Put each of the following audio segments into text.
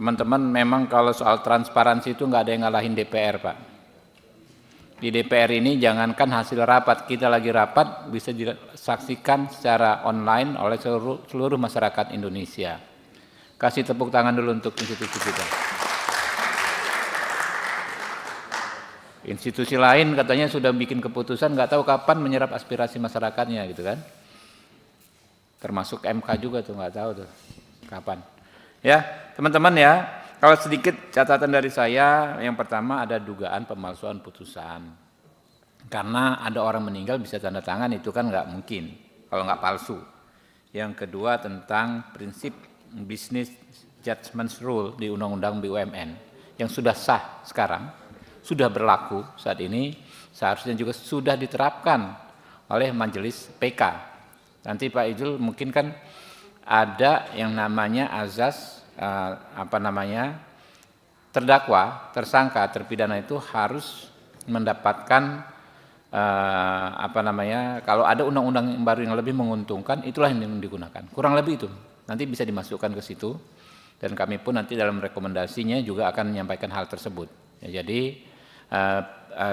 teman-teman memang kalau soal transparansi itu nggak ada yang ngalahin DPR, Pak. Di DPR ini jangankan hasil rapat, kita lagi rapat bisa disaksikan secara online oleh seluruh masyarakat Indonesia. Kasih tepuk tangan dulu untuk institusi kita. Institusi lain katanya sudah bikin keputusan, nggak tahu kapan menyerap aspirasi masyarakatnya gitu kan. Termasuk MK juga tuh, nggak tahu tuh kapan. Ya, teman-teman ya, kalau sedikit catatan dari saya, yang pertama ada dugaan pemalsuan putusan. Karena ada orang meninggal bisa tanda tangan, itu kan nggak mungkin kalau nggak palsu. Yang kedua tentang prinsip business judgment rule di Undang-Undang BUMN yang sudah sah sekarang, sudah berlaku saat ini, seharusnya juga sudah diterapkan oleh Majelis PK. Nanti Pak Ijul mungkin kan ada yang namanya azas terdakwa, tersangka, terpidana itu harus mendapatkan kalau ada undang-undang baru yang lebih menguntungkan, itulah yang digunakan. Kurang lebih itu. Nanti bisa dimasukkan ke situ dan kami pun nanti dalam rekomendasinya juga akan menyampaikan hal tersebut. Ya, jadi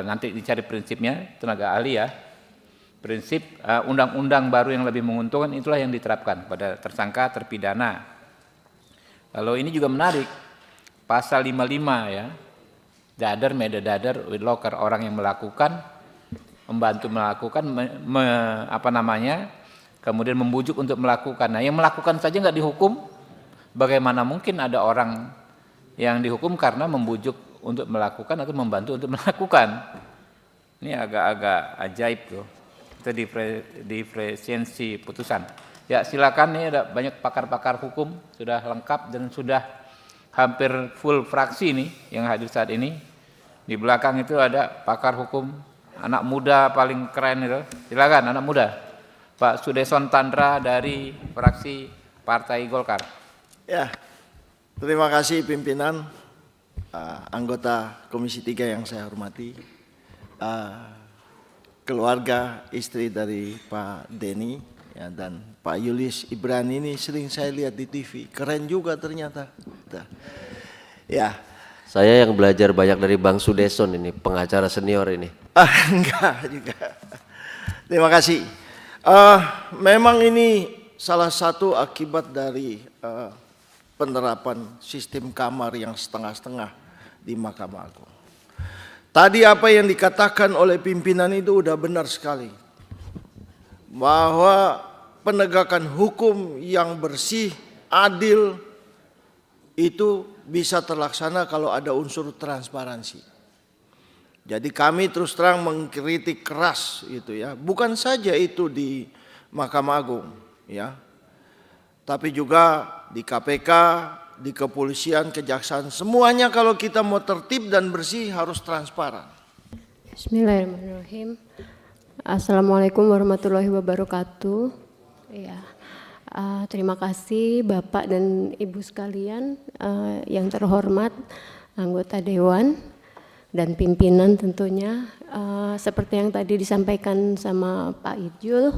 nanti dicari prinsipnya, tenaga ahli ya. Prinsip undang-undang baru yang lebih menguntungkan itulah yang diterapkan pada tersangka, terpidana. Lalu ini juga menarik, pasal 55 ya, dader, medadader, widlocker, orang yang melakukan, membantu melakukan, kemudian membujuk untuk melakukan. Nah, yang melakukan saja nggak dihukum, bagaimana mungkin ada orang yang dihukum karena membujuk untuk melakukan atau membantu untuk melakukan? Ini agak-agak ajaib tuh. Itu diferensiasi putusan. Ya silakan, nih ada banyak pakar-pakar hukum sudah lengkap dan sudah hampir full fraksi nih yang hadir saat ini. Di belakang itu ada pakar hukum anak muda paling keren itu. Silakan anak muda, Pak Sudeson Tandra dari fraksi Partai Golkar. Ya, terima kasih pimpinan, anggota Komisi 3 yang saya hormati. Keluarga istri dari Pak Denny ya, dan Pak Yulis Ibran ini sering saya lihat di TV, keren juga ternyata. Ya, saya yang belajar banyak dari Bang Sudeson ini, pengacara senior ini. Enggak juga. Terima kasih. Memang ini salah satu akibat dari penerapan sistem kamar yang setengah-setengah di Mahkamah Agung. Tadi apa yang dikatakan oleh pimpinan itu udah benar sekali. Bahwa penegakan hukum yang bersih, adil, itu bisa terlaksana kalau ada unsur transparansi. Jadi kami terus terang mengkritik keras itu ya. Bukan saja itu di Mahkamah Agung ya. Tapi juga di KPK, di kepolisian, kejaksaan, semuanya kalau kita mau tertib dan bersih harus transparan. Bismillahirrahmanirrahim. Assalamualaikum warahmatullahi wabarakatuh. Ya, terima kasih Bapak dan Ibu sekalian, yang terhormat, anggota Dewan dan pimpinan tentunya. Seperti yang tadi disampaikan sama Pak Ijul,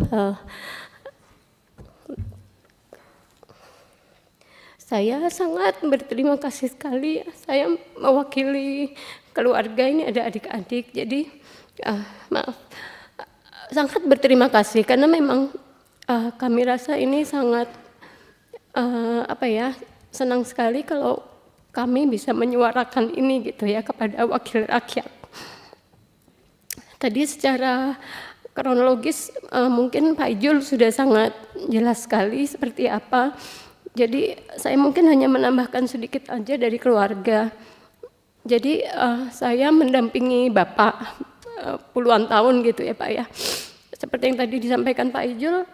saya sangat berterima kasih sekali. Saya mewakili keluarga ini, ada adik-adik. Jadi maaf, sangat berterima kasih karena memang kami rasa ini sangat senang sekali kalau kami bisa menyuarakan ini gitu ya kepada wakil rakyat. Tadi secara kronologis mungkin Pak Ijul sudah sangat jelas sekali seperti apa. Jadi saya mungkin hanya menambahkan sedikit aja dari keluarga. Jadi saya mendampingi Bapak puluhan tahun gitu ya Pak ya. Seperti yang tadi disampaikan Pak Ijul,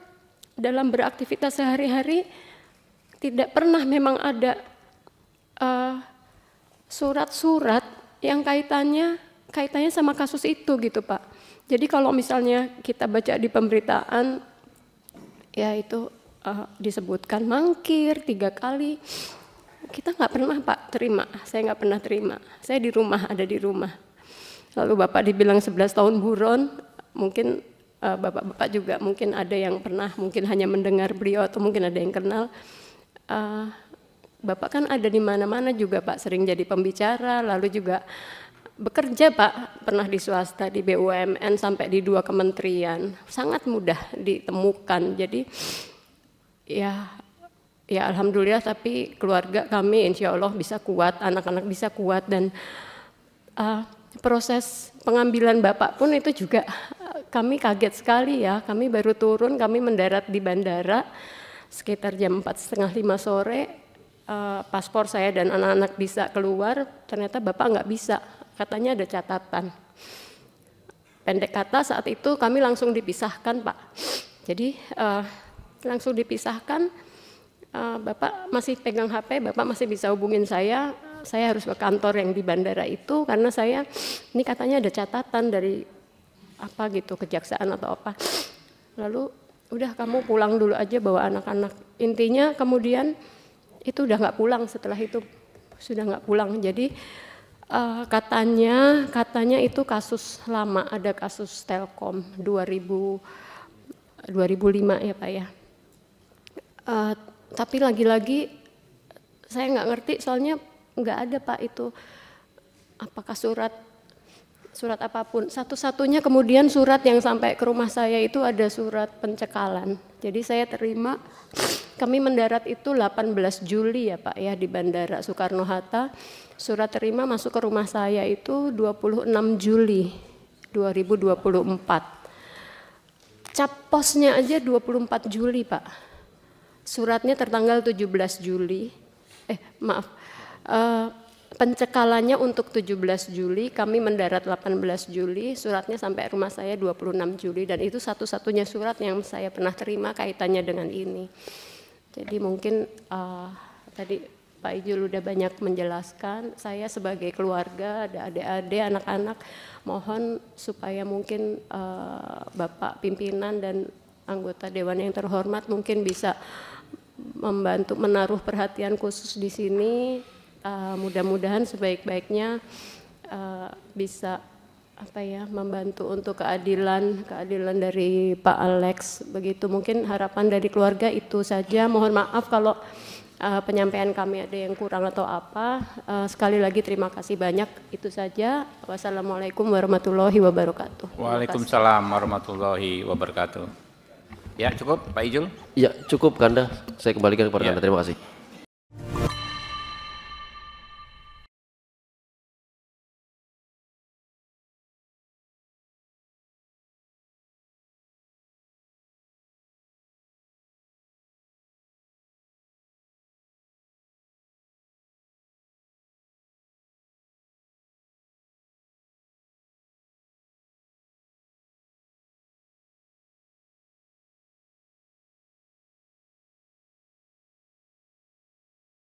dalam beraktivitas sehari-hari tidak pernah memang ada surat-surat yang kaitannya sama kasus itu gitu Pak. Jadi kalau misalnya kita baca di pemberitaan, ya itu disebutkan mangkir 3 kali, kita nggak pernah Pak terima, saya nggak pernah terima, saya di rumah, ada di rumah. Lalu Bapak dibilang 11 tahun buron, mungkin Bapak-bapak juga mungkin ada yang pernah, mungkin hanya mendengar beliau atau mungkin ada yang kenal. Bapak kan ada di mana-mana juga Pak, sering jadi pembicara, lalu juga bekerja Pak, pernah di swasta, di BUMN sampai di 2 kementerian, sangat mudah ditemukan. Jadi ya alhamdulillah, tapi keluarga kami insya Allah bisa kuat, anak-anak bisa kuat, dan proses pengambilan Bapak pun itu juga kami kaget sekali ya. Kami baru turun, kami mendarat di bandara sekitar jam 4:30-5 sore, paspor saya dan anak-anak bisa keluar, ternyata Bapak nggak bisa, katanya ada catatan. Pendek kata saat itu kami langsung dipisahkan Pak. Jadi langsung dipisahkan, Bapak masih pegang HP, Bapak masih bisa hubungin saya harus ke kantor yang di bandara itu karena saya ini katanya ada catatan dari apa gitu, kejaksaan atau apa. Lalu udah kamu pulang dulu aja bawa anak-anak. Intinya kemudian itu udah nggak pulang, setelah itu sudah nggak pulang. Jadi katanya itu kasus lama, ada kasus Telkom 2005 ya Pak ya. Tapi lagi-lagi saya nggak ngerti, soalnya nggak ada Pak itu apakah surat apapun. Satu-satunya kemudian surat yang sampai ke rumah saya itu ada surat pencekalan. Jadi saya terima, kami mendarat itu 18 Juli ya Pak ya di Bandara Soekarno-Hatta. Surat terima masuk ke rumah saya itu 26 Juli 2024. Cap posnya aja 24 Juli Pak. Suratnya tertanggal 17 Juli. Pencekalannya untuk 17 Juli, kami mendarat 18 Juli, suratnya sampai rumah saya 26 Juli, dan itu satu-satunya surat yang saya pernah terima kaitannya dengan ini. Jadi mungkin tadi Pak Ijul udah banyak menjelaskan, saya sebagai keluarga, ada adik-adik, anak-anak, mohon supaya mungkin Bapak pimpinan dan anggota Dewan yang terhormat mungkin bisa membantu menaruh perhatian khusus di sini. Mudah-mudahan sebaik-baiknya bisa membantu untuk keadilan dari Pak Alex. Begitu mungkin harapan dari keluarga itu saja. Mohon maaf kalau penyampaian kami ada yang kurang atau apa. Sekali lagi terima kasih banyak, itu saja. Wassalamualaikum warahmatullahi wabarakatuh. Waalaikumsalam warahmatullahi wabarakatuh. Ya cukup Pak Ijul? Ya cukup Kanda, saya kembalikan kepada Anda, terima kasih.